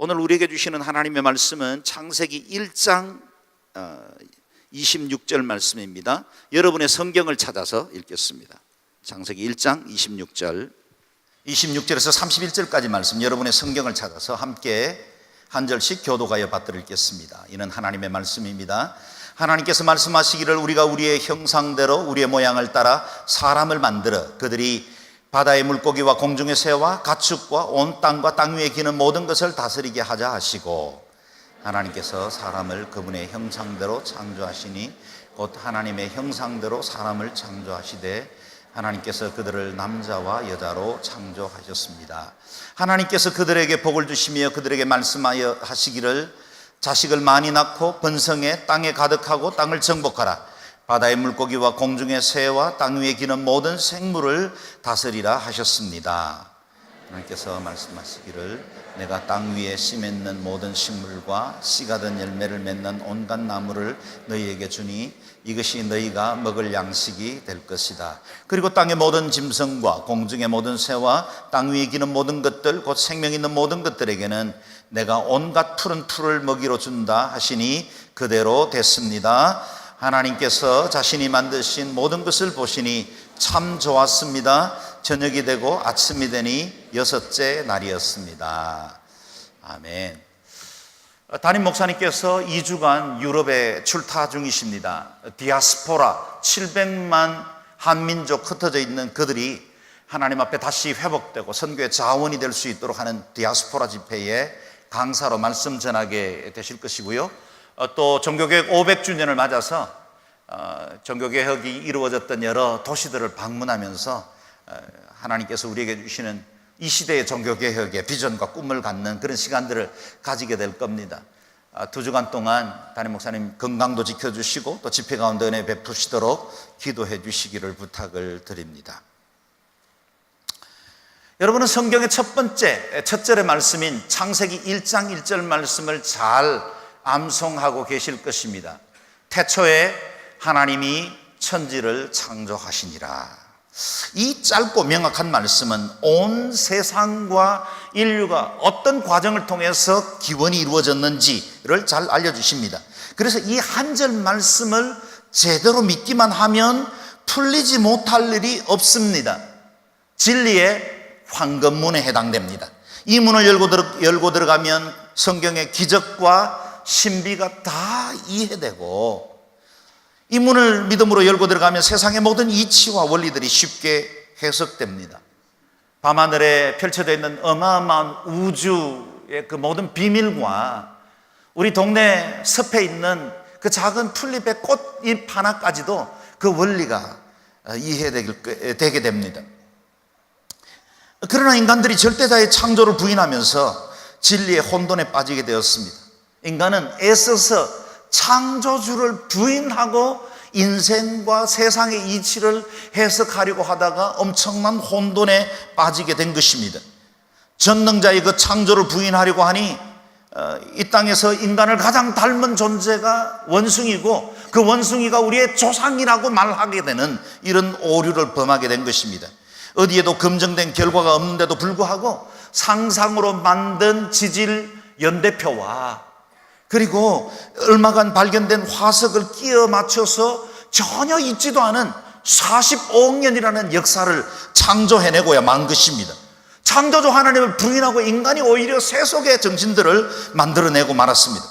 오늘 우리에게 주시는 하나님의 말씀은 창세기 1장 26절 말씀입니다. 여러분의 성경을 찾아서 읽겠습니다. 창세기 1장 26절에서 31절까지 말씀, 여러분의 성경을 찾아서 함께 한 절씩 교도가여 받들어 읽겠습니다. 이는 하나님의 말씀입니다. 하나님께서 말씀하시기를 우리가 우리의 형상대로 우리의 모양을 따라 사람을 만들어 그들이 바다의 물고기와 공중의 새와 가축과 온 땅과 땅 위에 기는 모든 것을 다스리게 하자 하시고, 하나님께서 사람을 그분의 형상대로 창조하시니 곧 하나님의 형상대로 사람을 창조하시되 하나님께서 그들을 남자와 여자로 창조하셨습니다. 하나님께서 그들에게 복을 주시며 그들에게 말씀하여 하시기를 자식을 많이 낳고 번성해 땅에 가득하고 땅을 정복하라. 바다의 물고기와 공중의 새와 땅 위에 기는 모든 생물을 다스리라 하셨습니다. 하나님께서 말씀하시기를 내가 땅 위에 씨 맺는 모든 식물과 씨가 든 열매를 맺는 온갖 나무를 너희에게 주니 이것이 너희가 먹을 양식이 될 것이다. 그리고 땅의 모든 짐승과 공중의 모든 새와 땅 위에 기는 모든 것들 곧 생명 있는 모든 것들에게는 내가 온갖 푸른 풀을 먹이로 준다 하시니 그대로 됐습니다. 하나님께서 자신이 만드신 모든 것을 보시니 참 좋았습니다. 저녁이 되고 아침이 되니 여섯째 날이었습니다. 아멘. 담임 목사님께서 2주간 유럽에 출타 중이십니다. 디아스포라 700만 한민족 흩어져 있는 그들이 하나님 앞에 다시 회복되고 선교의 자원이 될 수 있도록 하는 디아스포라 집회에 강사로 말씀 전하게 되실 것이고요. 또 종교개혁 500주년을 맞아서 종교개혁이 이루어졌던 여러 도시들을 방문하면서 하나님께서 우리에게 주시는 이 시대의 종교개혁의 비전과 꿈을 갖는 그런 시간들을 가지게 될 겁니다. 2주간 동안 담임 목사님 건강도 지켜주시고 또 집회 가운데 은혜 베푸시도록 기도해 주시기를 부탁을 드립니다. 여러분은 성경의 첫 절의 말씀인 창세기 1장 1절 말씀을 잘 암송하고 계실 것입니다. 태초에 하나님이 천지를 창조하시니라. 이 짧고 명확한 말씀은 온 세상과 인류가 어떤 과정을 통해서 기원이 이루어졌는지를 잘 알려주십니다. 그래서 이 한 절 말씀을 제대로 믿기만 하면 풀리지 못할 일이 없습니다. 진리의 황금문에 해당됩니다. 이 문을 열고 들어가면 성경의 기적과 신비가 다 이해되고, 이 문을 믿음으로 열고 들어가면 세상의 모든 이치와 원리들이 쉽게 해석됩니다. 밤하늘에 펼쳐져 있는 어마어마한 우주의 그 모든 비밀과 우리 동네 숲에 있는 그 작은 풀잎의 꽃잎 하나까지도 그 원리가 이해되게 됩니다. 그러나 인간들이 절대자의 창조를 부인하면서 진리의 혼돈에 빠지게 되었습니다. 인간은 애써서 창조주를 부인하고 인생과 세상의 이치를 해석하려고 하다가 엄청난 혼돈에 빠지게 된 것입니다. 전능자의 그 창조를 부인하려고 하니 이 땅에서 인간을 가장 닮은 존재가 원숭이고 그 원숭이가 우리의 조상이라고 말하게 되는 이런 오류를 범하게 된 것입니다. 어디에도 검증된 결과가 없는데도 불구하고 상상으로 만든 지질 연대표와 그리고 얼마간 발견된 화석을 끼워 맞춰서 전혀 있지도 않은 45억 년이라는 역사를 창조해내고야 만 것입니다. 창조주 하나님을 부인하고 인간이 오히려 세속의 정신들을 만들어내고 말았습니다.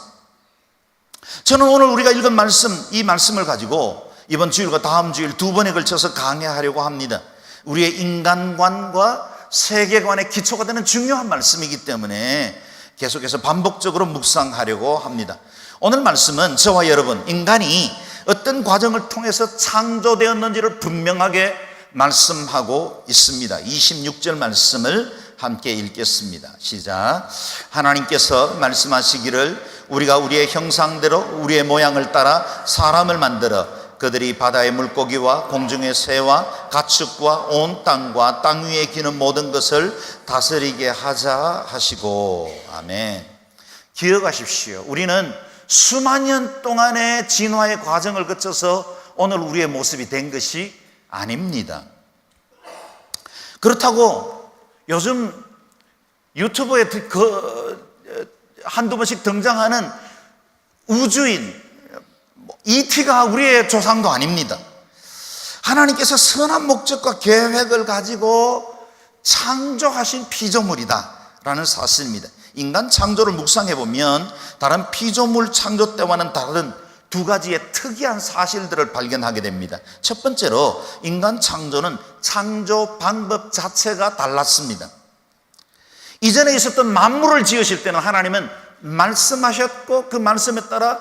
저는 오늘 우리가 읽은 말씀, 이 말씀을 가지고 이번 주일과 다음 주일 2번에 걸쳐서 강해하려고 합니다. 우리의 인간관과 세계관의 기초가 되는 중요한 말씀이기 때문에 계속해서 반복적으로 묵상하려고 합니다. 오늘 말씀은 저와 여러분, 인간이 어떤 과정을 통해서 창조되었는지를 분명하게 말씀하고 있습니다. 26절 말씀을 함께 읽겠습니다. 시작. 하나님께서 말씀하시기를 우리가 우리의 형상대로 우리의 모양을 따라 사람을 만들어 그들이 바다의 물고기와 공중의 새와 가축과 온 땅과 땅 위에 기는 모든 것을 다스리게 하자 하시고. 아멘. 기억하십시오. 우리는 수만 년 동안의 진화의 과정을 거쳐서 오늘 우리의 모습이 된 것이 아닙니다. 그렇다고 요즘 유튜브에 한두 번씩 등장하는 우주인 ET가 우리의 조상도 아닙니다. 하나님께서 선한 목적과 계획을 가지고 창조하신 피조물이다 라는 사실입니다. 인간 창조를 묵상해 보면 다른 피조물 창조 때와는 다른 두 가지의 특이한 사실들을 발견하게 됩니다. 첫 번째로 인간 창조는 창조 방법 자체가 달랐습니다. 이전에 있었던 만물을 지으실 때는 하나님은 말씀하셨고 그 말씀에 따라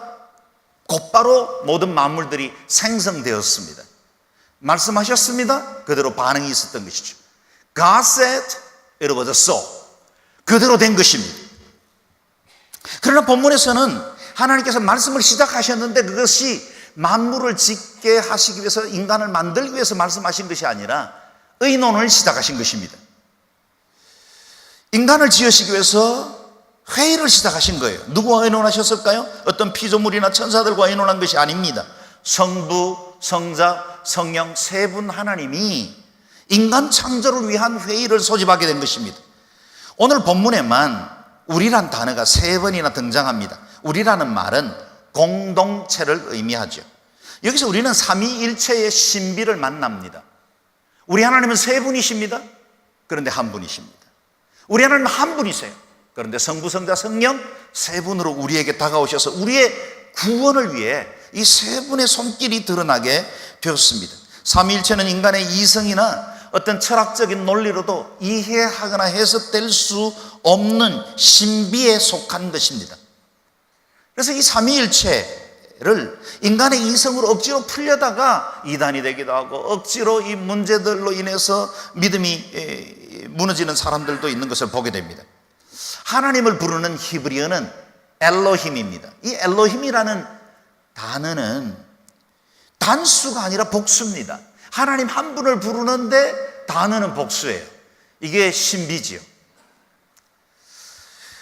곧바로 모든 만물들이 생성되었습니다. 말씀하셨습니다. 그대로 반응이 있었던 것이죠. God said, it was so. 그대로 된 것입니다. 그러나 본문에서는 하나님께서 말씀을 시작하셨는데 그것이 만물을 짓게 하시기 위해서, 인간을 만들기 위해서 말씀하신 것이 아니라 의논을 시작하신 것입니다. 인간을 지으시기 위해서 회의를 시작하신 거예요. 누구와 의논하셨을까요? 어떤 피조물이나 천사들과 의논한 것이 아닙니다. 성부, 성자, 성령 세 분 하나님이 인간 창조를 위한 회의를 소집하게 된 것입니다. 오늘 본문에만 우리란 단어가 3번이나 등장합니다. 우리라는 말은 공동체를 의미하죠. 여기서 우리는 삼위일체의 신비를 만납니다. 우리 하나님은 3분이십니다. 그런데 한 분이십니다. 우리 하나님은 한 분이세요. 그런데 성부, 성자, 성령 3분으로 우리에게 다가오셔서 우리의 구원을 위해 이 3분의 손길이 드러나게 되었습니다. 삼위일체는 인간의 이성이나 어떤 철학적인 논리로도 이해하거나 해석될 수 없는 신비에 속한 것입니다. 그래서 이 삼위일체를 인간의 이성으로 억지로 풀려다가 이단이 되기도 하고 억지로 이 문제들로 인해서 믿음이 무너지는 사람들도 있는 것을 보게 됩니다. 하나님을 부르는 히브리어는 엘로힘입니다. 이 엘로힘이라는 단어는 단수가 아니라 복수입니다. 하나님 한 분을 부르는데 단어는 복수예요. 이게 신비지요.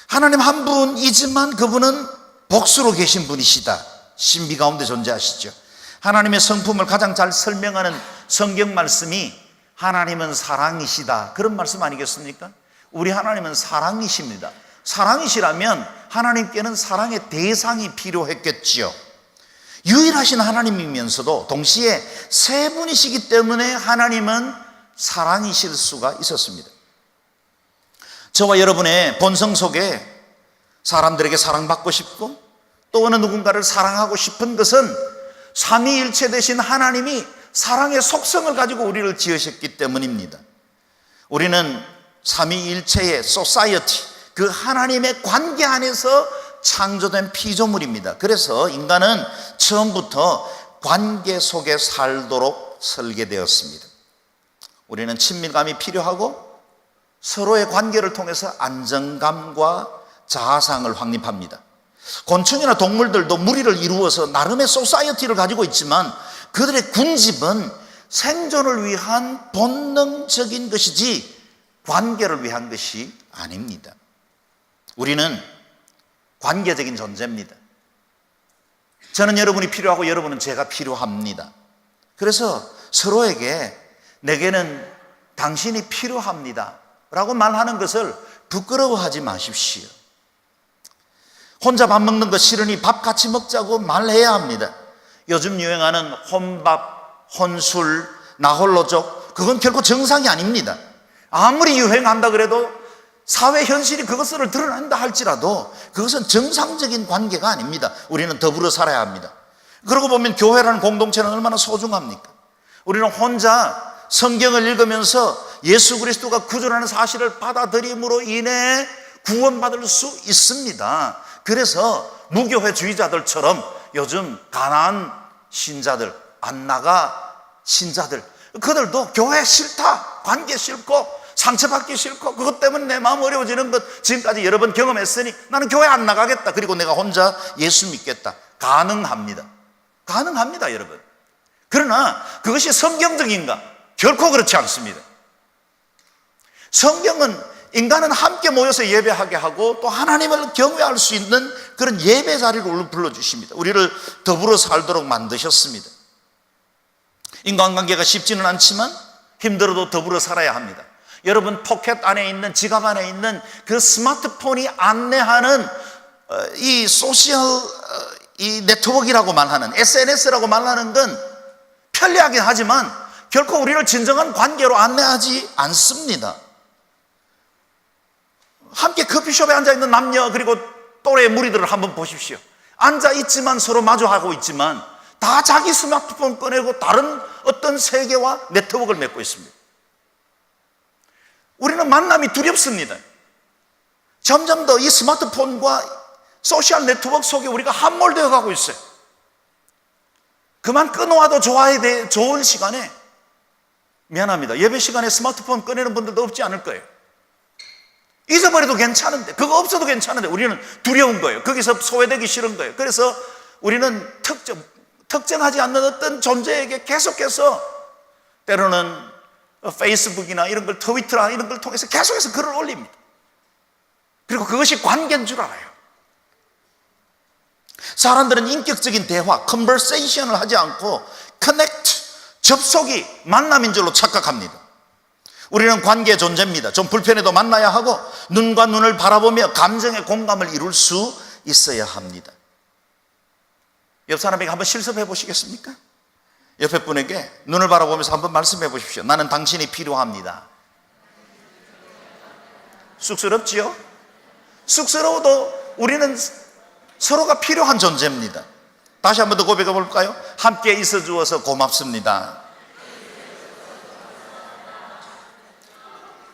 하나님 한 분이지만 그분은 복수로 계신 분이시다. 신비 가운데 존재하시죠. 하나님의 성품을 가장 잘 설명하는 성경 말씀이 하나님은 사랑이시다, 그런 말씀 아니겠습니까? 우리 하나님은 사랑이십니다. 사랑이시라면 하나님께는 사랑의 대상이 필요했겠지요. 유일하신 하나님이면서도 동시에 3분이시기 때문에 하나님은 사랑이실 수가 있었습니다. 저와 여러분의 본성 속에 사람들에게 사랑받고 싶고 또 어느 누군가를 사랑하고 싶은 것은 삼위일체 되신 하나님이 사랑의 속성을 가지고 우리를 지으셨기 때문입니다. 우리는 삼위일체의 소사이어티, 그 하나님의 관계 안에서 창조된 피조물입니다. 그래서 인간은 처음부터 관계 속에 살도록 설계되었습니다. 우리는 친밀감이 필요하고 서로의 관계를 통해서 안정감과 자아상을 확립합니다. 곤충이나 동물들도 무리를 이루어서 나름의 소사이어티를 가지고 있지만 그들의 군집은 생존을 위한 본능적인 것이지 관계를 위한 것이 아닙니다. 우리는 관계적인 존재입니다. 저는 여러분이 필요하고 여러분은 제가 필요합니다. 그래서 서로에게 내게는 당신이 필요합니다 라고 말하는 것을 부끄러워하지 마십시오. 혼자 밥 먹는 거 싫으니 밥 같이 먹자고 말해야 합니다. 요즘 유행하는 혼밥, 혼술, 나홀로족, 그건 결코 정상이 아닙니다. 아무리 유행한다 그래도 사회 현실이 그것을 드러낸다 할지라도 그것은 정상적인 관계가 아닙니다. 우리는 더불어 살아야 합니다. 그러고 보면 교회라는 공동체는 얼마나 소중합니까? 우리는 혼자 성경을 읽으면서 예수 그리스도가 구주라는 사실을 받아들임으로 인해 구원받을 수 있습니다. 그래서 무교회주의자들처럼 요즘 가난한 신자들, 안 나가 신자들, 그들도 교회 싫다, 관계 싫고 상처받기 싫고 그것 때문에 내 마음 어려워지는 것 지금까지 여러 번 경험했으니 나는 교회 안 나가겠다, 그리고 내가 혼자 예수 믿겠다. 가능합니다. 가능합니다, 여러분. 그러나 그것이 성경적인가? 결코 그렇지 않습니다. 성경은 인간은 함께 모여서 예배하게 하고 또 하나님을 경외할 수 있는 그런 예배 자리를 불러주십니다. 우리를 더불어 살도록 만드셨습니다. 인간관계가 쉽지는 않지만 힘들어도 더불어 살아야 합니다. 여러분 포켓 안에 있는, 지갑 안에 있는 그 스마트폰이 안내하는 이 소셜 이 네트워크라고 말하는 SNS라고 말하는 건 편리하긴 하지만 결코 우리를 진정한 관계로 안내하지 않습니다. 함께 커피숍에 앉아있는 남녀 그리고 또래 무리들을 한번 보십시오. 앉아있지만 서로 마주하고 있지만 다 자기 스마트폰 꺼내고 다른 어떤 세계와 네트워크를 맺고 있습니다. 우리는 만남이 두렵습니다. 점점 더 이 스마트폰과 소셜 네트워크 속에 우리가 함몰되어 가고 있어요. 그만 끊어와도 좋은 시간에, 미안합니다, 예배 시간에 스마트폰 꺼내는 분들도 없지 않을 거예요. 잊어버려도 괜찮은데, 그거 없어도 괜찮은데 우리는 두려운 거예요. 거기서 소외되기 싫은 거예요. 그래서 우리는 특정하지 않는 어떤 존재에게 계속해서 때로는 페이스북이나 이런 걸, 트위터나 이런 걸 통해서 계속해서 글을 올립니다. 그리고 그것이 관계인 줄 알아요. 사람들은 인격적인 대화, 컨버세이션을 하지 않고 커넥트, 접속이 만남인 줄로 착각합니다. 우리는 관계의 존재입니다. 좀 불편해도 만나야 하고 눈과 눈을 바라보며 감정의 공감을 이룰 수 있어야 합니다. 옆 사람에게 한번 실습해 보시겠습니까? 옆에 분에게 눈을 바라보면서 한번 말씀해 보십시오. 나는 당신이 필요합니다. 쑥스럽지요? 쑥스러워도 우리는 서로가 필요한 존재입니다. 다시 한번 더 고백해 볼까요? 함께 있어 주어서 고맙습니다.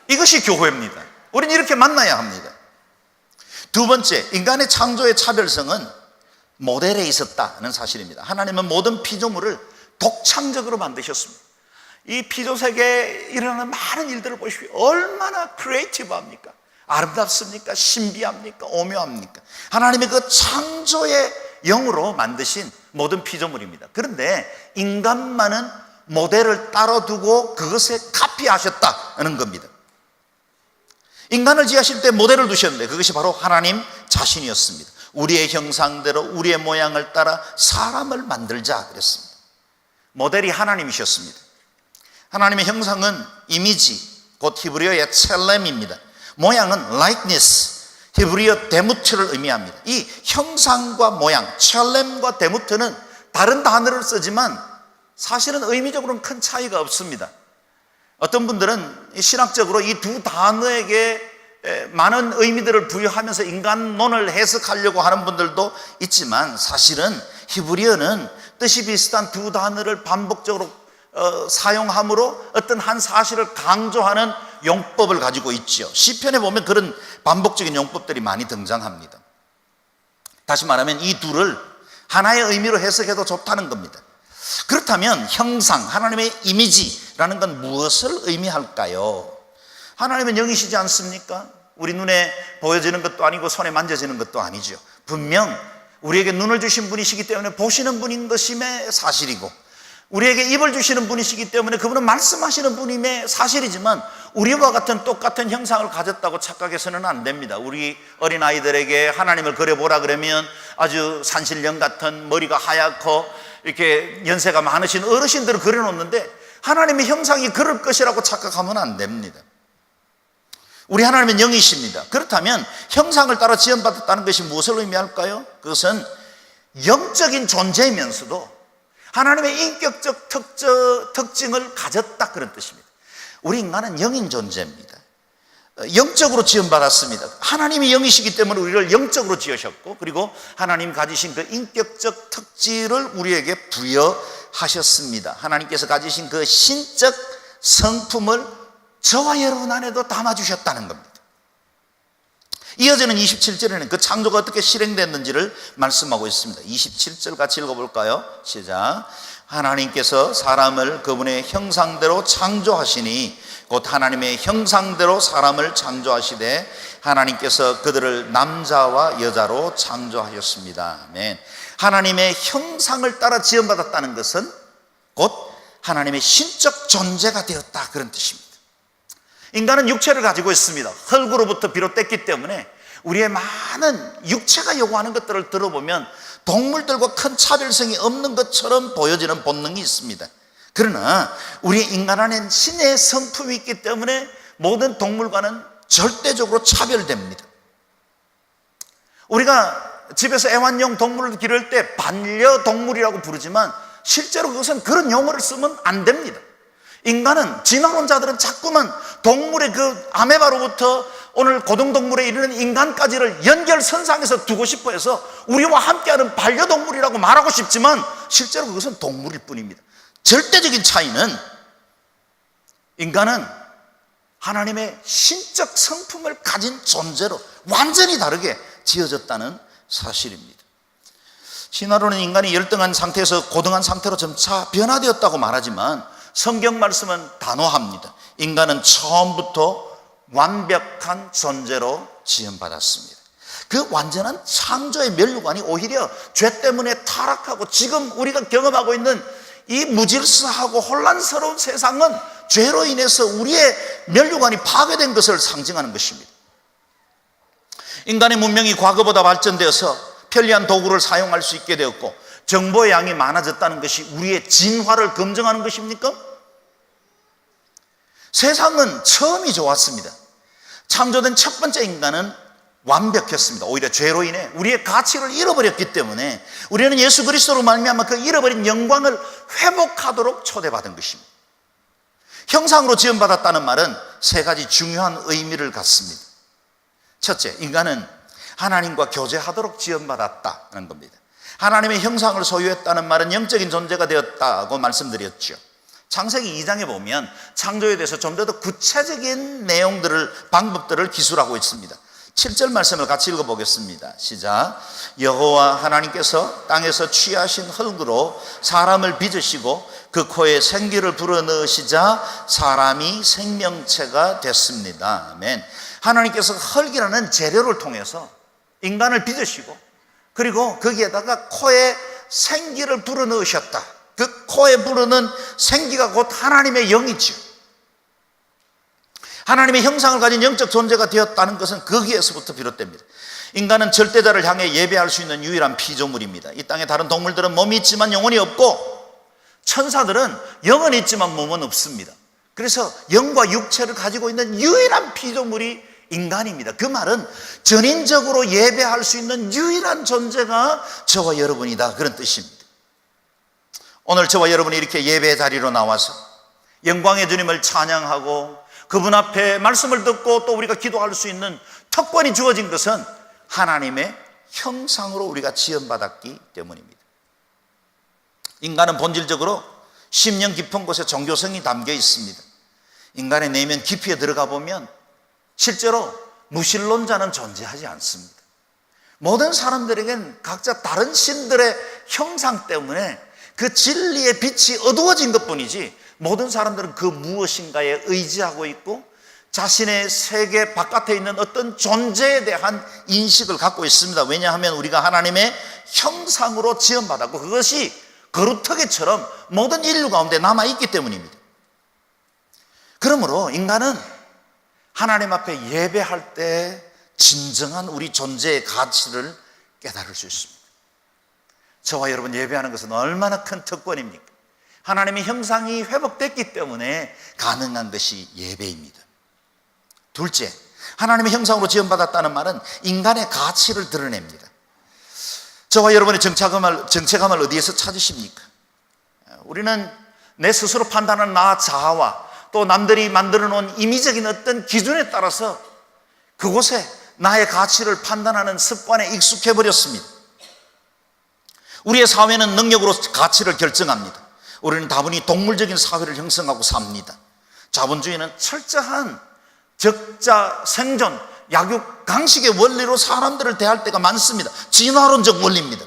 이것이 교회입니다. 우리는 이렇게 만나야 합니다. 두 번째, 인간의 창조의 차별성은 모델에 있었다는 사실입니다. 하나님은 모든 피조물을 독창적으로 만드셨습니다. 이 피조세계에 일어나는 많은 일들을 보십시오. 얼마나 크리에이티브합니까? 아름답습니까? 신비합니까? 오묘합니까? 하나님의 그 창조의 영으로 만드신 모든 피조물입니다. 그런데 인간만은 모델을 따로 두고 그것에 카피하셨다는 겁니다. 인간을 지으실 때 모델을 두셨는데 그것이 바로 하나님 자신이었습니다. 우리의 형상대로 우리의 모양을 따라 사람을 만들자 그랬습니다. 모델이 하나님이셨습니다. 하나님의 형상은 이미지, 곧 히브리어의 첼렘입니다. 모양은 likeness, 히브리어 데무트를 의미합니다. 이 형상과 모양, 첼렘과 데무트는 다른 단어를 쓰지만 사실은 의미적으로는 큰 차이가 없습니다. 어떤 분들은 신학적으로 이 두 단어에게 많은 의미들을 부여하면서 인간론을 해석하려고 하는 분들도 있지만 사실은 히브리어는 뜻이 비슷한 두 단어를 반복적으로 사용함으로 어떤 한 사실을 강조하는 용법을 가지고 있죠. 시편에 보면 그런 반복적인 용법들이 많이 등장합니다. 다시 말하면 이 둘을 하나의 의미로 해석해도 좋다는 겁니다. 그렇다면 형상, 하나님의 이미지라는 건 무엇을 의미할까요? 하나님은 영이시지 않습니까? 우리 눈에 보여지는 것도 아니고 손에 만져지는 것도 아니죠. 분명 우리에게 눈을 주신 분이시기 때문에 보시는 분인 것임의 사실이고, 우리에게 입을 주시는 분이시기 때문에 그분은 말씀하시는 분임의 사실이지만 우리와 같은 똑같은 형상을 가졌다고 착각해서는 안 됩니다. 우리 어린아이들에게 하나님을 그려보라 그러면 아주 산신령 같은 머리가 하얗고 이렇게 연세가 많으신 어르신들을 그려놓는데 하나님의 형상이 그럴 것이라고 착각하면 안 됩니다. 우리 하나님은 영이십니다. 그렇다면 형상을 따라 지음받았다는 것이 무엇을 의미할까요? 그것은 영적인 존재이면서도 하나님의 인격적 특징을 가졌다, 그런 뜻입니다. 우리 인간은 영인 존재입니다. 영적으로 지음받았습니다. 하나님이 영이시기 때문에 우리를 영적으로 지으셨고, 그리고 하나님 가지신 그 인격적 특질을 우리에게 부여하셨습니다. 하나님께서 가지신 그 신적 성품을 저와 여러분 안에도 담아주셨다는 겁니다. 이어지는 27절에는 그 창조가 어떻게 실행됐는지를 말씀하고 있습니다. 27절 같이 읽어볼까요? 시작. 하나님께서 사람을 그분의 형상대로 창조하시니 곧 하나님의 형상대로 사람을 창조하시되 하나님께서 그들을 남자와 여자로 창조하셨습니다. 아멘. 하나님의 형상을 따라 지음받았다는 것은 곧 하나님의 신적 존재가 되었다, 그런 뜻입니다. 인간은 육체를 가지고 있습니다. 흙으로부터 비롯됐기 때문에 우리의 많은 육체가 요구하는 것들을 들어보면 동물들과 큰 차별성이 없는 것처럼 보여지는 본능이 있습니다. 그러나 우리 인간 안에는 신의 성품이 있기 때문에 모든 동물과는 절대적으로 차별됩니다. 우리가 집에서 애완용 동물을 기를 때 반려동물이라고 부르지만 실제로 그것은 그런 용어를 쓰면 안 됩니다. 인간은, 진화론자들은 자꾸만 동물의 그 아메바로부터 오늘 고등동물에 이르는 인간까지를 연결선상에서 두고 싶어 해서 우리와 함께하는 반려동물이라고 말하고 싶지만 실제로 그것은 동물일 뿐입니다. 절대적인 차이는 인간은 하나님의 신적 성품을 가진 존재로 완전히 다르게 지어졌다는 사실입니다. 진화론은 인간이 열등한 상태에서 고등한 상태로 점차 변화되었다고 말하지만 성경 말씀은 단호합니다. 인간은 처음부터 완벽한 존재로 지음받았습니다. 그 완전한 창조의 면류관이 오히려 죄 때문에 타락하고 지금 우리가 경험하고 있는 이 무질서하고 혼란스러운 세상은 죄로 인해서 우리의 면류관이 파괴된 것을 상징하는 것입니다. 인간의 문명이 과거보다 발전되어서 편리한 도구를 사용할 수 있게 되었고 정보의 양이 많아졌다는 것이 우리의 진화를 검증하는 것입니까? 세상은 처음이 좋았습니다. 창조된 첫 번째 인간은 완벽했습니다. 오히려 죄로 인해 우리의 가치를 잃어버렸기 때문에 우리는 예수 그리스도로 말미암아 그 잃어버린 영광을 회복하도록 초대받은 것입니다. 형상으로 지음받았다는 말은 세 가지 중요한 의미를 갖습니다. 첫째, 인간은 하나님과 교제하도록 지음받았다는 겁니다. 하나님의 형상을 소유했다는 말은 영적인 존재가 되었다고 말씀드렸죠. 창세기 2장에 보면 창조에 대해서 좀 더 구체적인 내용들을, 방법들을 기술하고 있습니다. 7절 말씀을 같이 읽어보겠습니다. 시작. 여호와 하나님께서 땅에서 취하신 흙으로 사람을 빚으시고 그 코에 생기를 불어넣으시자 사람이 생명체가 됐습니다. 아멘. 하나님께서 흙이라는 재료를 통해서 인간을 빚으시고 그리고 거기에다가 코에 생기를 불어넣으셨다. 그 코에 부르는 생기가 곧 하나님의 영이죠. 하나님의 형상을 가진 영적 존재가 되었다는 것은 거기에서부터 비롯됩니다. 인간은 절대자를 향해 예배할 수 있는 유일한 피조물입니다. 이 땅에 다른 동물들은 몸이 있지만 영혼이 없고 천사들은 영은 있지만 몸은 없습니다. 그래서 영과 육체를 가지고 있는 유일한 피조물이 인간입니다. 그 말은 전인적으로 예배할 수 있는 유일한 존재가 저와 여러분이다, 그런 뜻입니다. 오늘 저와 여러분이 이렇게 예배 자리로 나와서 영광의 주님을 찬양하고 그분 앞에 말씀을 듣고 또 우리가 기도할 수 있는 특권이 주어진 것은 하나님의 형상으로 우리가 지음받았기 때문입니다. 인간은 본질적으로 심령 깊은 곳에 종교성이 담겨 있습니다. 인간의 내면 깊이에 들어가 보면 실제로 무신론자는 존재하지 않습니다. 모든 사람들에겐 각자 다른 신들의 형상 때문에 그 진리의 빛이 어두워진 것뿐이지 모든 사람들은 그 무엇인가에 의지하고 있고 자신의 세계 바깥에 있는 어떤 존재에 대한 인식을 갖고 있습니다. 왜냐하면 우리가 하나님의 형상으로 지음받았고 그것이 거루터기처럼 모든 인류 가운데 남아있기 때문입니다. 그러므로 인간은 하나님 앞에 예배할 때 진정한 우리 존재의 가치를 깨달을 수 있습니다. 저와 여러분 예배하는 것은 얼마나 큰 특권입니까? 하나님의 형상이 회복됐기 때문에 가능한 것이 예배입니다. 둘째, 하나님의 형상으로 지음받았다는 말은 인간의 가치를 드러냅니다. 저와 여러분의 정체감을 어디에서 찾으십니까? 우리는 내 스스로 판단하는 나 자아와 또 남들이 만들어 놓은 임의적인 어떤 기준에 따라서 그곳에 나의 가치를 판단하는 습관에 익숙해 버렸습니다. 우리의 사회는 능력으로 가치를 결정합니다. 우리는 다분히 동물적인 사회를 형성하고 삽니다. 자본주의는 철저한 적자 생존, 약육 강식의 원리로 사람들을 대할 때가 많습니다. 진화론적 원리입니다.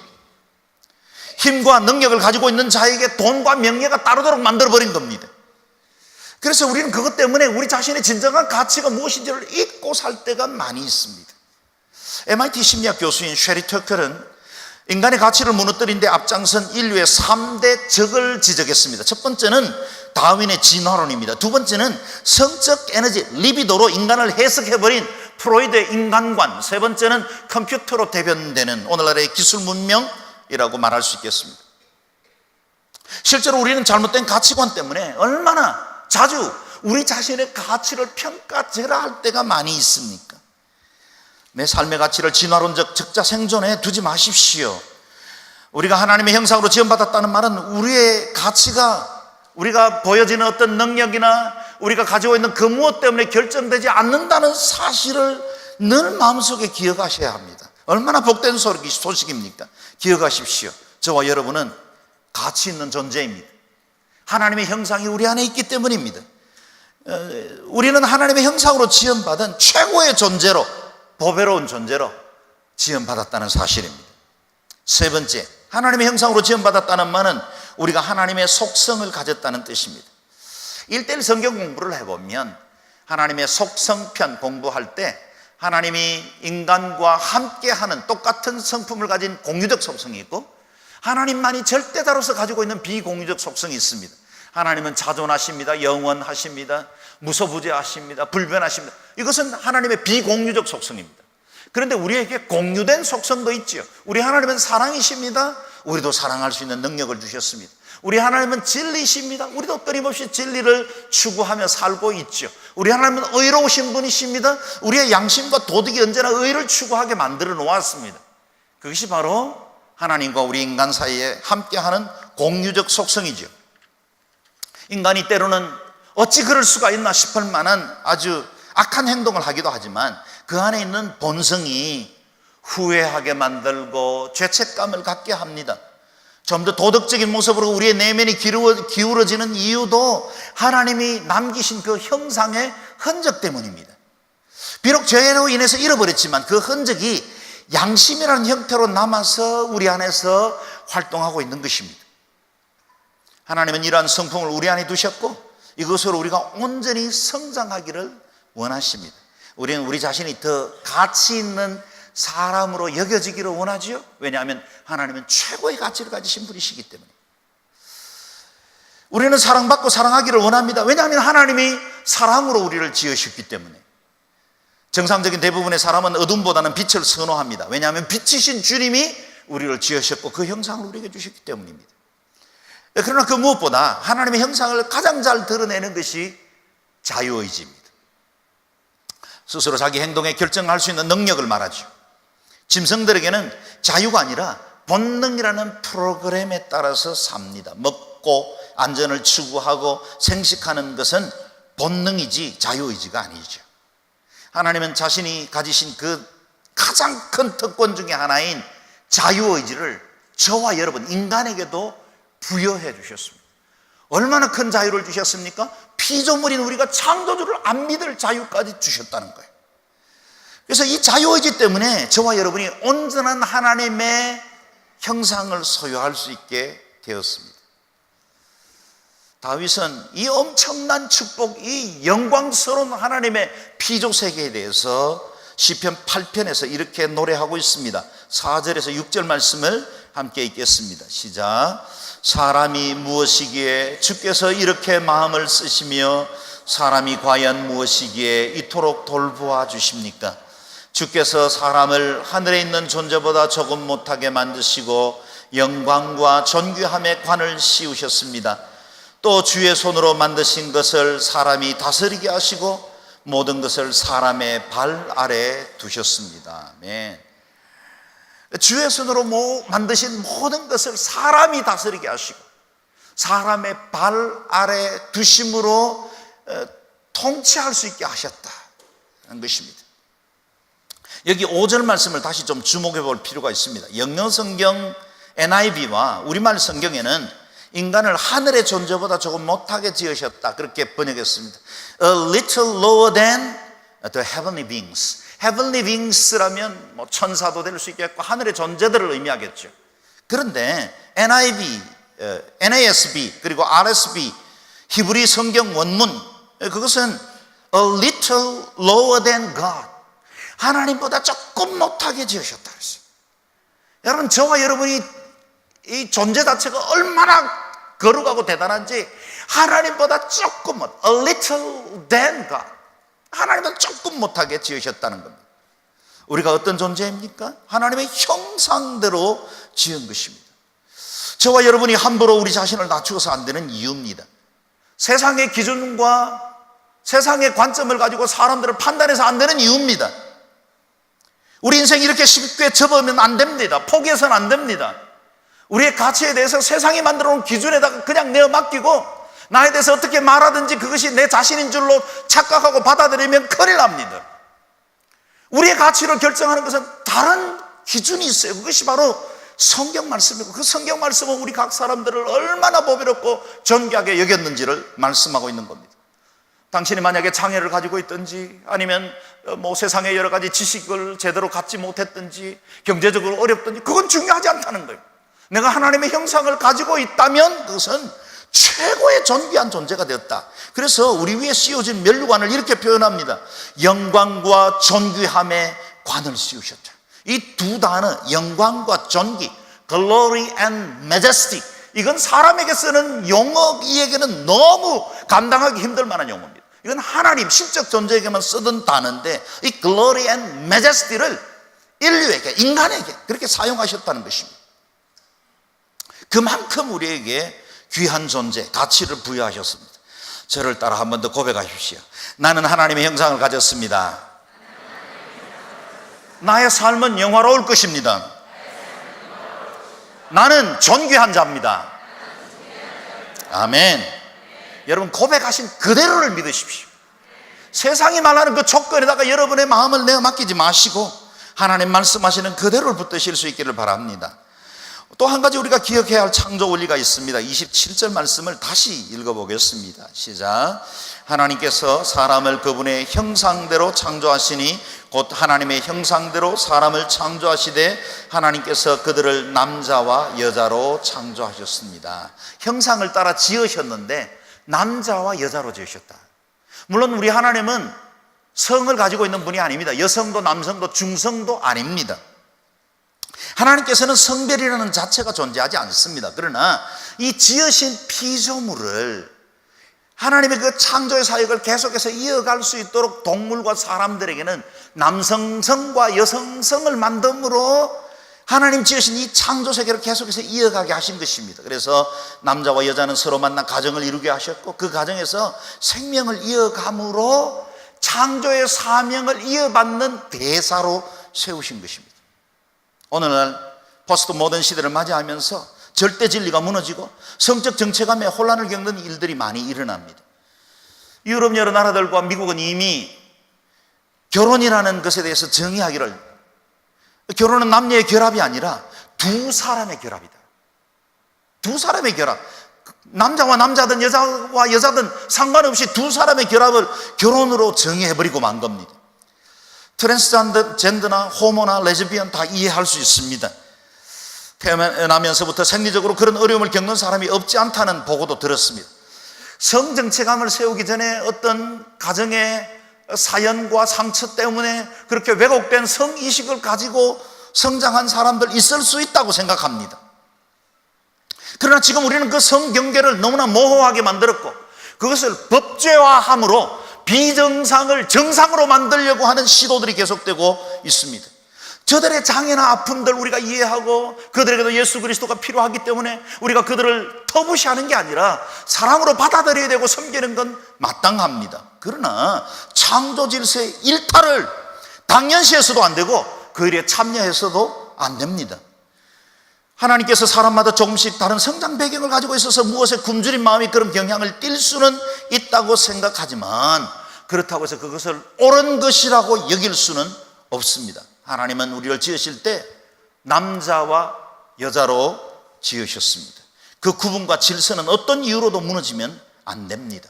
힘과 능력을 가지고 있는 자에게 돈과 명예가 따르도록 만들어버린 겁니다. 그래서 우리는 그것 때문에 우리 자신의 진정한 가치가 무엇인지를 잊고 살 때가 많이 있습니다. MIT 심리학 교수인 쉐리 터클은 인간의 가치를 무너뜨린 데 앞장선 인류의 3대 적을 지적했습니다. 첫 번째는 다윈의 진화론입니다. 두 번째는 성적 에너지, 리비도로 인간을 해석해버린 프로이드의 인간관, 세 번째는 컴퓨터로 대변되는 오늘날의 기술 문명이라고 말할 수 있겠습니다. 실제로 우리는 잘못된 가치관 때문에 얼마나 자주 우리 자신의 가치를 평가절하할 때가 많이 있습니까? 내 삶의 가치를 진화론적 적자생존에 두지 마십시오. 우리가 하나님의 형상으로 지음받았다는 말은 우리의 가치가 우리가 보여지는 어떤 능력이나 우리가 가지고 있는 그 무엇 때문에 결정되지 않는다는 사실을 늘 마음속에 기억하셔야 합니다. 얼마나 복된 소식입니까? 기억하십시오. 저와 여러분은 가치 있는 존재입니다. 하나님의 형상이 우리 안에 있기 때문입니다. 우리는 하나님의 형상으로 지음받은 최고의 존재로, 보배로운 존재로 지음받았다는 사실입니다. 세 번째, 하나님의 형상으로 지음받았다는 말은 우리가 하나님의 속성을 가졌다는 뜻입니다. 1:1 성경 공부를 해보면 하나님의 속성편 공부할 때 하나님이 인간과 함께하는 똑같은 성품을 가진 공유적 속성이 있고 하나님만이 절대자로서 가지고 있는 비공유적 속성이 있습니다. 하나님은 자존하십니다. 영원하십니다. 무소부재하십니다. 불변하십니다. 이것은 하나님의 비공유적 속성입니다. 그런데 우리에게 공유된 속성도 있죠. 우리 하나님은 사랑이십니다. 우리도 사랑할 수 있는 능력을 주셨습니다. 우리 하나님은 진리이십니다. 우리도 끊임없이 진리를 추구하며 살고 있죠. 우리 하나님은 의로우신 분이십니다. 우리의 양심과 도덕이 언제나 의를 추구하게 만들어 놓았습니다. 그것이 바로 하나님과 우리 인간 사이에 함께하는 공유적 속성이죠. 인간이 때로는 어찌 그럴 수가 있나 싶을 만한 아주 악한 행동을 하기도 하지만 그 안에 있는 본성이 후회하게 만들고 죄책감을 갖게 합니다. 좀 더 도덕적인 모습으로 우리의 내면이 기울어지는 이유도 하나님이 남기신 그 형상의 흔적 때문입니다. 비록 죄로 인해서 잃어버렸지만 그 흔적이 양심이라는 형태로 남아서 우리 안에서 활동하고 있는 것입니다. 하나님은 이러한 성품을 우리 안에 두셨고 이것으로 우리가 온전히 성장하기를 원하십니다. 우리는 우리 자신이 더 가치 있는 사람으로 여겨지기를 원하지요. 왜냐하면 하나님은 최고의 가치를 가지신 분이시기 때문에. 우리는 사랑받고 사랑하기를 원합니다. 왜냐하면 하나님이 사랑으로 우리를 지으셨기 때문에. 정상적인 대부분의 사람은 어둠보다는 빛을 선호합니다. 왜냐하면 빛이신 주님이 우리를 지으셨고 그 형상을 우리에게 주셨기 때문입니다. 그러나 그 무엇보다 하나님의 형상을 가장 잘 드러내는 것이 자유의지입니다. 스스로 자기 행동에 결정할 수 있는 능력을 말하죠. 짐승들에게는 자유가 아니라 본능이라는 프로그램에 따라서 삽니다. 먹고 안전을 추구하고 생식하는 것은 본능이지 자유의지가 아니죠. 하나님은 자신이 가지신 그 가장 큰 특권 중에 하나인 자유의지를 저와 여러분 인간에게도 부여해 주셨습니다. 얼마나 큰 자유를 주셨습니까? 피조물인 우리가 창조주를 안 믿을 자유까지 주셨다는 거예요. 그래서 이 자유의지 때문에 저와 여러분이 온전한 하나님의 형상을 소유할 수 있게 되었습니다. 다윗은 이 엄청난 축복, 이 영광스러운 하나님의 피조세계에 대해서 시편 8편에서 이렇게 노래하고 있습니다. 4절에서 6절 말씀을 함께 읽겠습니다. 시작. 사람이 무엇이기에 주께서 이렇게 마음을 쓰시며 사람이 과연 무엇이기에 이토록 돌보아 주십니까? 주께서 사람을 하늘에 있는 존재보다 조금 못하게 만드시고 영광과 존귀함의 관을 씌우셨습니다. 또 주의 손으로 만드신 것을 사람이 다스리게 하시고 모든 것을 사람의 발 아래 두셨습니다. 아멘. 주의 손으로 만드신 모든 것을 사람이 다스리게 하시고 사람의 발 아래 두심으로 통치할 수 있게 하셨다는 것입니다. 여기 5절 말씀을 다시 좀 주목해 볼 필요가 있습니다. 영어 성경 NIV와 우리말 성경에는 인간을 하늘의 존재보다 조금 못하게 지으셨다 그렇게 번역했습니다. A little lower than the heavenly beings. heavenly beings,라면 뭐 천사도 될 수 있겠고 하늘의 존재들을 의미하겠죠. 그런데 NIV, NASB 그리고 RSB 히브리 성경 원문 그것은 a little lower than God. 하나님보다 조금 못하게 지으셨다 그랬어요. 여러분 저와 여러분이 이 존재 자체가 얼마나 거룩하고 대단한지 하나님보다 조금 못, a little than God. 하나님은 조금 못하게 지으셨다는 겁니다. 우리가 어떤 존재입니까? 하나님의 형상대로 지은 것입니다. 저와 여러분이 함부로 우리 자신을 낮추어서 안 되는 이유입니다. 세상의 기준과 세상의 관점을 가지고 사람들을 판단해서 안 되는 이유입니다. 우리 인생 이렇게 쉽게 접으면 안 됩니다. 포기해서는 안 됩니다. 우리의 가치에 대해서 세상이 만들어 놓은 기준에다가 그냥 내어 맡기고 나에 대해서 어떻게 말하든지 그것이 내 자신인 줄로 착각하고 받아들이면 큰일 납니다. 우리의 가치를 결정하는 것은 다른 기준이 있어요. 그것이 바로 성경 말씀이고, 그 성경 말씀은 우리 각 사람들을 얼마나 보배롭고 존귀하게 여겼는지를 말씀하고 있는 겁니다. 당신이 만약에 장애를 가지고 있든지 아니면 세상의 여러 가지 지식을 제대로 갖지 못했든지 경제적으로 어렵든지 그건 중요하지 않다는 거예요. 내가 하나님의 형상을 가지고 있다면 그것은 최고의 존귀한 존재가 되었다. 그래서 우리 위에 씌워진 면류관을 이렇게 표현합니다. 영광과 존귀함의 관을 씌우셨다. 이 두 단어, 영광과 존귀, glory and majesty, 이건 사람에게 쓰는 용어이에게는 너무 감당하기 힘들 만한 용어입니다. 이건 하나님 신적 존재에게만 쓰던 단어인데 이 glory and majesty를 인류에게, 인간에게 그렇게 사용하셨다는 것입니다. 그만큼 우리에게 귀한 존재, 가치를 부여하셨습니다. 저를 따라 한 번 더 고백하십시오. 나는 하나님의 형상을 가졌습니다. 나의 삶은 영화로울 것입니다. 나는 존귀한 자입니다. 아멘. 여러분, 고백하신 그대로를 믿으십시오. 세상이 말하는 그 조건에다가 여러분의 마음을 내어 맡기지 마시고 하나님 말씀하시는 그대로를 붙드실 수 있기를 바랍니다. 또 한 가지 우리가 기억해야 할 창조 원리가 있습니다. 27절 말씀을 다시 읽어보겠습니다. 시작. 하나님께서 사람을 그분의 형상대로 창조하시니 곧 하나님의 형상대로 사람을 창조하시되 하나님께서 그들을 남자와 여자로 창조하셨습니다. 형상을 따라 지으셨는데 남자와 여자로 지으셨다. 물론 우리 하나님은 성을 가지고 있는 분이 아닙니다. 여성도 남성도 중성도 아닙니다. 하나님께서는 성별이라는 자체가 존재하지 않습니다. 그러나 이 지으신 피조물을 하나님의 그 창조의 사역을 계속해서 이어갈 수 있도록 동물과 사람들에게는 남성성과 여성성을 만듦으로 하나님 지으신 이 창조 세계를 계속해서 이어가게 하신 것입니다. 그래서 남자와 여자는 서로 만나 가정을 이루게 하셨고 그 가정에서 생명을 이어감으로 창조의 사명을 이어받는 대사로 세우신 것입니다. 오늘날 포스트 모던 시대를 맞이하면서 절대 진리가 무너지고 성적 정체감에 혼란을 겪는 일들이 많이 일어납니다. 유럽 여러 나라들과 미국은 이미 결혼이라는 것에 대해서 정의하기를, 결혼은 남녀의 결합이 아니라 두 사람의 결합이다. 두 사람의 결합. 남자와 남자든 여자와 여자든 상관없이 두 사람의 결합을 결혼으로 정의해버리고 만 겁니다. 트랜스젠더나 호모나 레즈비언 다 이해할 수 있습니다. 태어나면서부터 생리적으로 그런 어려움을 겪는 사람이 없지 않다는 보고도 들었습니다. 성정체감을 세우기 전에 어떤 가정의 사연과 상처 때문에 그렇게 왜곡된 성의식을 가지고 성장한 사람들 있을 수 있다고 생각합니다. 그러나 지금 우리는 그 성경계를 너무나 모호하게 만들었고 그것을 법제화함으로 비정상을 정상으로 만들려고 하는 시도들이 계속되고 있습니다. 저들의 장애나 아픔들 우리가 이해하고 그들에게도 예수 그리스도가 필요하기 때문에 우리가 그들을 터무시하는 게 아니라 사랑으로 받아들여야 되고 섬기는 건 마땅합니다. 그러나 창조 질서의 일탈을 당연시해서도 안 되고 그 일에 참여해서도 안 됩니다. 하나님께서 사람마다 조금씩 다른 성장 배경을 가지고 있어서 무엇에 굶주린 마음이 그런 경향을 띌 수는 있다고 생각하지만 그렇다고 해서 그것을 옳은 것이라고 여길 수는 없습니다. 하나님은 우리를 지으실 때 남자와 여자로 지으셨습니다. 그 구분과 질서는 어떤 이유로도 무너지면 안 됩니다.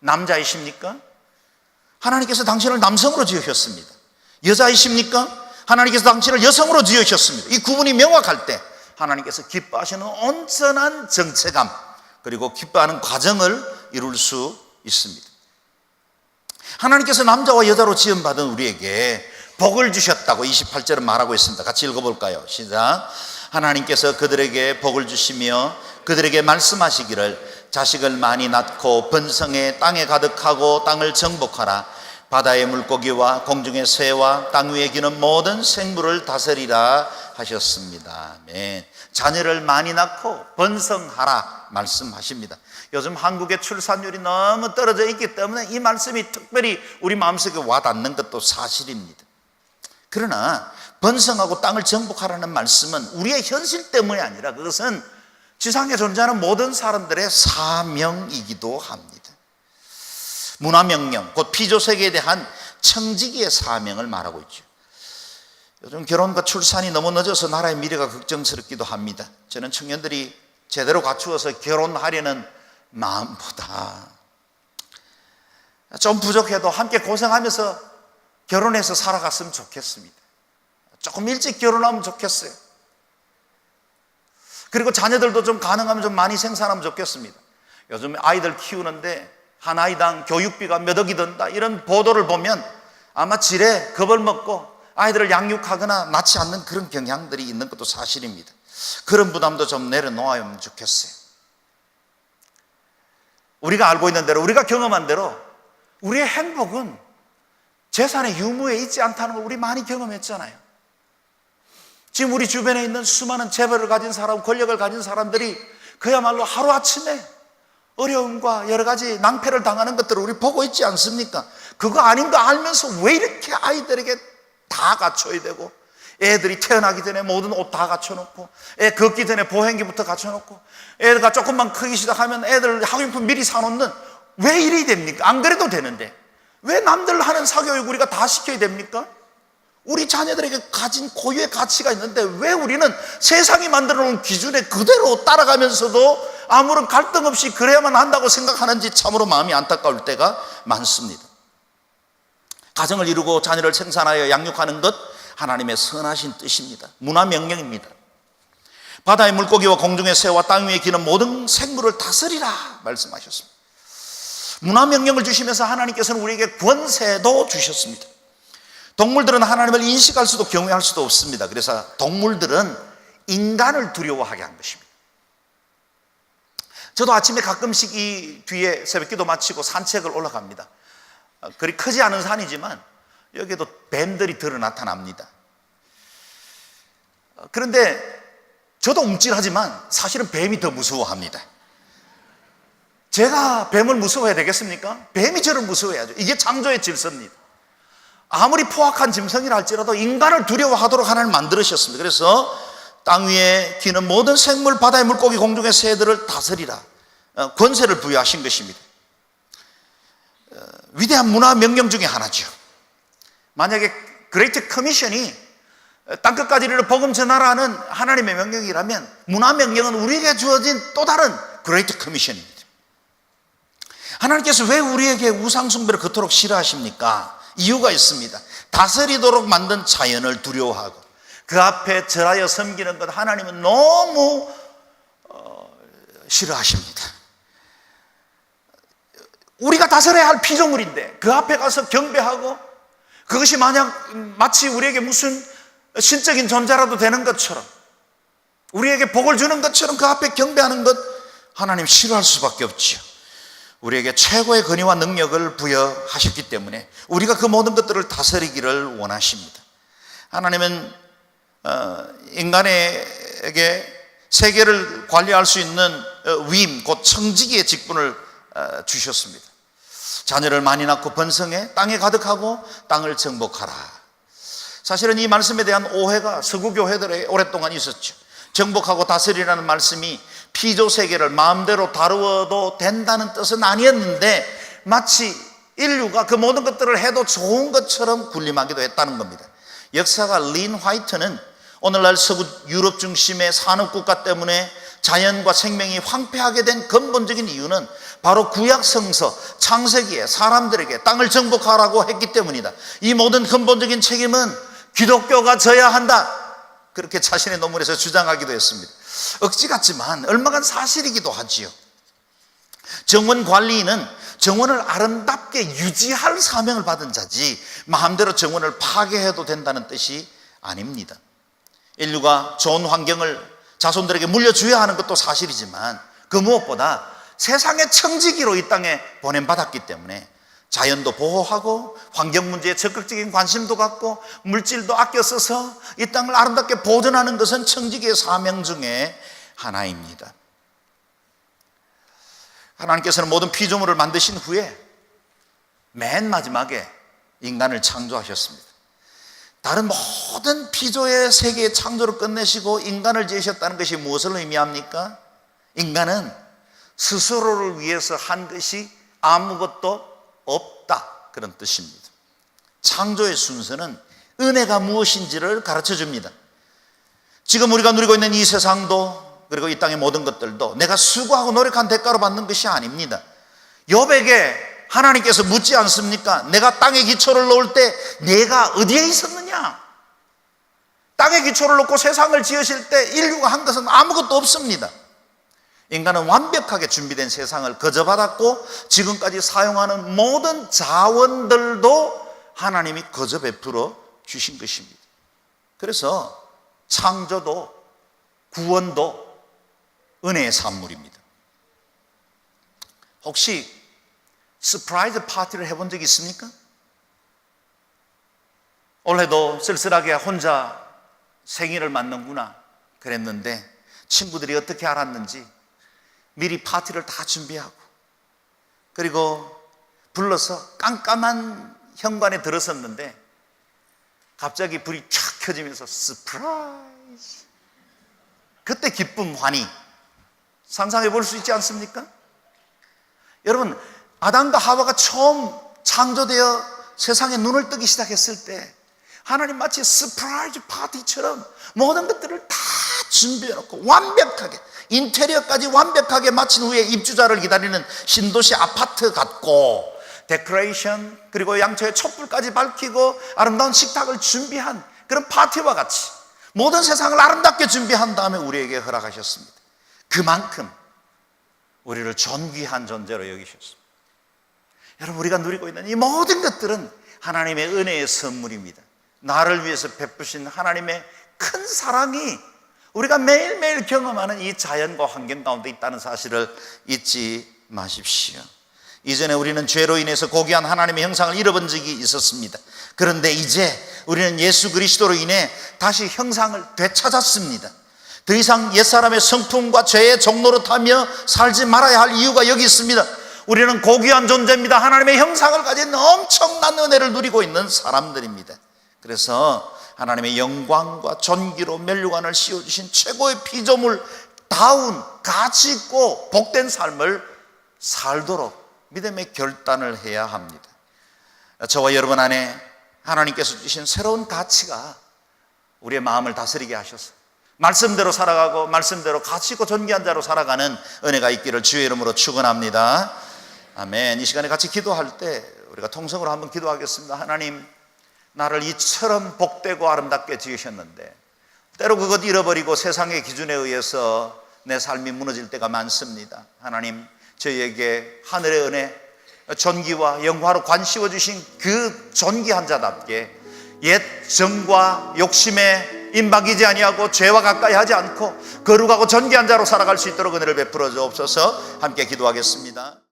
남자이십니까? 하나님께서 당신을 남성으로 지으셨습니다. 여자이십니까? 하나님께서 당신을 여성으로 지으셨습니다. 이 구분이 명확할 때 하나님께서 기뻐하시는 온전한 정체감 그리고 기뻐하는 과정을 이룰 수 있습니다. 하나님께서 남자와 여자로 지음받은 우리에게 복을 주셨다고 28절은 말하고 있습니다. 같이 읽어볼까요? 시작. 하나님께서 그들에게 복을 주시며 그들에게 말씀하시기를 자식을 많이 낳고 번성해 땅에 가득하고 땅을 정복하라. 바다의 물고기와 공중의 새와 땅 위에 기는 모든 생물을 다스리라 하셨습니다. 아멘. 자녀를 많이 낳고 번성하라 말씀하십니다. 요즘 한국의 출산율이 너무 떨어져 있기 때문에 이 말씀이 특별히 우리 마음속에 와닿는 것도 사실입니다. 그러나 번성하고 땅을 정복하라는 말씀은 우리의 현실 때문이 아니라 그것은 지상에 존재하는 모든 사람들의 사명이기도 합니다. 문화명령, 곧 피조세계에 대한 청지기의 사명을 말하고 있죠. 요즘 결혼과 출산이 너무 늦어서 나라의 미래가 걱정스럽기도 합니다. 저는 청년들이 제대로 갖추어서 결혼하려는 마음보다 좀 부족해도 함께 고생하면서 결혼해서 살아갔으면 좋겠습니다. 조금 일찍 결혼하면 좋겠어요. 그리고 자녀들도 좀 가능하면 좀 많이 생산하면 좋겠습니다. 요즘 아이들 키우는데 한 아이당 교육비가 몇 억이 든다 이런 보도를 보면 아마 지레 겁을 먹고 아이들을 양육하거나 낳지 않는 그런 경향들이 있는 것도 사실입니다. 그런 부담도 좀 내려놓으면 좋겠어요. 우리가 알고 있는 대로, 우리가 경험한 대로 우리의 행복은 재산의 유무에 있지 않다는 걸 우리 많이 경험했잖아요. 지금 우리 주변에 있는 수많은 재벌을 가진 사람, 권력을 가진 사람들이 그야말로 하루아침에 어려움과 여러 가지 낭패를 당하는 것들을 우리 보고 있지 않습니까? 그거 아닌 거 알면서 왜 이렇게 아이들에게 다 갖춰야 되고, 애들이 태어나기 전에 모든 옷 다 갖춰놓고, 애 걷기 전에 보행기부터 갖춰놓고, 애가 조금만 크기 시작하면 애들 학용품 미리 사놓는, 왜 이리 됩니까? 안 그래도 되는데 왜 남들 하는 사교육 우리가 다 시켜야 됩니까? 우리 자녀들에게 가진 고유의 가치가 있는데 왜 우리는 세상이 만들어 놓은 기준에 그대로 따라가면서도 아무런 갈등 없이 그래야만 한다고 생각하는지 참으로 마음이 안타까울 때가 많습니다. 가정을 이루고 자녀를 생산하여 양육하는 것, 하나님의 선하신 뜻입니다. 문화명령입니다. 바다의 물고기와 공중의 새와 땅 위에 기는 모든 생물을 다스리라 말씀하셨습니다. 문화명령을 주시면서 하나님께서는 우리에게 권세도 주셨습니다. 동물들은 하나님을 인식할 수도 경외할 수도 없습니다. 그래서 동물들은 인간을 두려워하게 한 것입니다. 저도 아침에 가끔씩 이 뒤에 새벽기도 마치고 산책을 올라갑니다. 그리 크지 않은 산이지만 여기에도 뱀들이 들어 나타납니다. 그런데 저도 움찔하지만 사실은 뱀이 더 무서워합니다. 제가 뱀을 무서워해야 되겠습니까? 뱀이 저를 무서워해야죠. 이게 창조의 질서입니다. 아무리 포악한 짐승이라 할지라도 인간을 두려워하도록 하나님 만들으셨습니다. 그래서 땅 위에 기는 모든 생물, 바다의 물고기, 공중의 새들을 다스리라 권세를 부여하신 것입니다. 위대한 문화 명령 중에 하나죠. 만약에 그레이트 커미션이 땅끝까지 이르러 복음 전하라는 하나님의 명령이라면 문화 명령은 우리에게 주어진 또 다른 그레이트 커미션입니다. 하나님께서 왜 우리에게 우상 숭배를 그토록 싫어하십니까? 이유가 있습니다. 다스리도록 만든 자연을 두려워하고 그 앞에 절하여 섬기는 것 하나님은 너무 싫어하십니다. 우리가 다스려야 할 피조물인데 그 앞에 가서 경배하고 그것이 마치 우리에게 무슨 신적인 존재라도 되는 것처럼 우리에게 복을 주는 것처럼 그 앞에 경배하는 것 하나님 싫어할 수밖에 없지요. 우리에게 최고의 권위와 능력을 부여하셨기 때문에 우리가 그 모든 것들을 다스리기를 원하십니다. 하나님은 인간에게 세계를 관리할 수 있는 위임, 곧 청지기의 직분을 주셨습니다. 자녀를 많이 낳고 번성해 땅에 가득하고 땅을 정복하라. 사실은 이 말씀에 대한 오해가 서구 교회들에 오랫동안 있었죠. 정복하고 다스리라는 말씀이 피조세계를 마음대로 다루어도 된다는 뜻은 아니었는데 마치 인류가 그 모든 것들을 해도 좋은 것처럼 군림하기도 했다는 겁니다. 역사가 린 화이트는 오늘날 서구 유럽 중심의 산업국가 때문에 자연과 생명이 황폐하게 된 근본적인 이유는 바로 구약 성서 창세기에 사람들에게 땅을 정복하라고 했기 때문이다. 이 모든 근본적인 책임은 기독교가 져야 한다. 그렇게 자신의 논문에서 주장하기도 했습니다. 억지 같지만 얼마간 사실이기도 하지요. 정원 관리인은 정원을 아름답게 유지할 사명을 받은 자지 마음대로 정원을 파괴해도 된다는 뜻이 아닙니다. 인류가 좋은 환경을 자손들에게 물려줘야 하는 것도 사실이지만 그 무엇보다 세상의 청지기로 이 땅에 보냄받았기 때문에 자연도 보호하고 환경 문제에 적극적인 관심도 갖고 물질도 아껴 써서 이 땅을 아름답게 보존하는 것은 청지기의 사명 중에 하나입니다. 하나님께서는 모든 피조물을 만드신 후에 맨 마지막에 인간을 창조하셨습니다. 다른 모든 피조의 세계의 창조를 끝내시고 인간을 지으셨다는 것이 무엇을 의미합니까? 인간은 스스로를 위해서 한 것이 아무것도 없다, 그런 뜻입니다. 창조의 순서는 은혜가 무엇인지를 가르쳐 줍니다. 지금 우리가 누리고 있는 이 세상도, 그리고 이 땅의 모든 것들도 내가 수고하고 노력한 대가로 받는 것이 아닙니다. 욥에게 하나님께서 묻지 않습니까? 내가 땅에 기초를 놓을 때 내가 어디에 있었느냐? 땅에 기초를 놓고 세상을 지으실 때 인류가 한 것은 아무것도 없습니다. 인간은 완벽하게 준비된 세상을 거저받았고 지금까지 사용하는 모든 자원들도 하나님이 거저 베풀어 주신 것입니다. 그래서 창조도 구원도 은혜의 산물입니다. 혹시 서프라이즈 파티를 해본 적이 있습니까? 올해도 쓸쓸하게 혼자 생일을 맞는구나 그랬는데 친구들이 어떻게 알았는지 미리 파티를 다 준비하고 그리고 불러서 깜깜한 현관에 들어섰는데 갑자기 불이 쫙 켜지면서 서프라이즈, 그때 기쁨, 환희 상상해 볼 수 있지 않습니까? 여러분, 아담과 하와가 처음 창조되어 세상에 눈을 뜨기 시작했을 때 하나님 마치 서프라이즈 파티처럼 모든 것들을 다 준비해놓고 완벽하게 인테리어까지 완벽하게 마친 후에 입주자를 기다리는 신도시 아파트 같고 데코레이션 그리고 양초에 촛불까지 밝히고 아름다운 식탁을 준비한 그런 파티와 같이 모든 세상을 아름답게 준비한 다음에 우리에게 허락하셨습니다. 그만큼 우리를 존귀한 존재로 여기셨습니다. 여러분, 우리가 누리고 있는 이 모든 것들은 하나님의 은혜의 선물입니다. 나를 위해서 베푸신 하나님의 큰 사랑이 우리가 매일매일 경험하는 이 자연과 환경 가운데 있다는 사실을 잊지 마십시오. 이전에 우리는 죄로 인해서 고귀한 하나님의 형상을 잃어본 적이 있었습니다. 그런데 이제 우리는 예수 그리스도로 인해 다시 형상을 되찾았습니다. 더 이상 옛사람의 성품과 죄의 종로로 타며 살지 말아야 할 이유가 여기 있습니다. 우리는 고귀한 존재입니다. 하나님의 형상을 가진 엄청난 은혜를 누리고 있는 사람들입니다. 그래서 하나님의 영광과 존귀로 면류관을 씌워주신 최고의 피조물다운 가치 있고 복된 삶을 살도록 믿음의 결단을 해야 합니다. 저와 여러분 안에 하나님께서 주신 새로운 가치가 우리의 마음을 다스리게 하셔서 말씀대로 살아가고 말씀대로 가치 있고 존귀한 자로 살아가는 은혜가 있기를 주의 이름으로 축원합니다. 아멘. 이 시간에 같이 기도할 때 우리가 통성으로 한번 기도하겠습니다. 하나님, 나를 이처럼 복되고 아름답게 지으셨는데 때로 그것 잃어버리고 세상의 기준에 의해서 내 삶이 무너질 때가 많습니다. 하나님, 저희에게 하늘의 은혜, 존귀와 영화로 관씌워 주신 그 존귀한 자답게 옛 정과 욕심에 임박이지 아니하고 죄와 가까이 하지 않고 거룩하고 존귀한 자로 살아갈 수 있도록 은혜를 베풀어 주옵소서. 함께 기도하겠습니다.